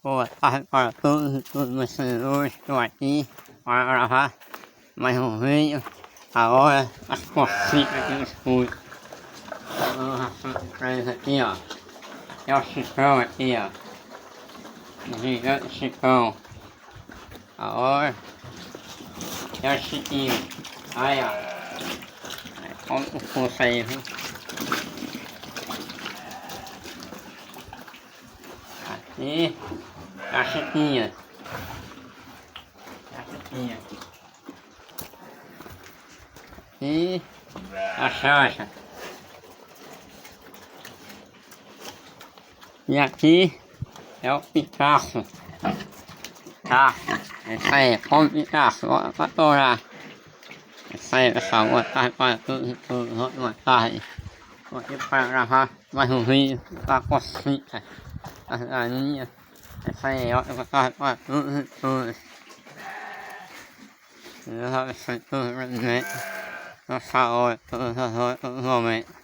Boa tarde para todos meus senhores. Estou aqui para gravar mais um vídeo. Agora as porcitas que eu escuto. Traz aqui, ó. É o cipão aqui, ó. O gigante cipão. Agora é o chiquinho. Aí, ó. Olha o força aí, viu? Aqui a chiquinha. E a Xaxa. E aqui é o Picasso. Isso aí, como Picasso, bora pra torar. Isso aí, pessoal, boa tarde para todos. Boa tarde. Estou aqui para gravar mais um vídeo da Cocita, das galinhas. Isso aí, boa tarde para todos. Deus abençoe todos os momentos. Nossa hora, todos os momentos.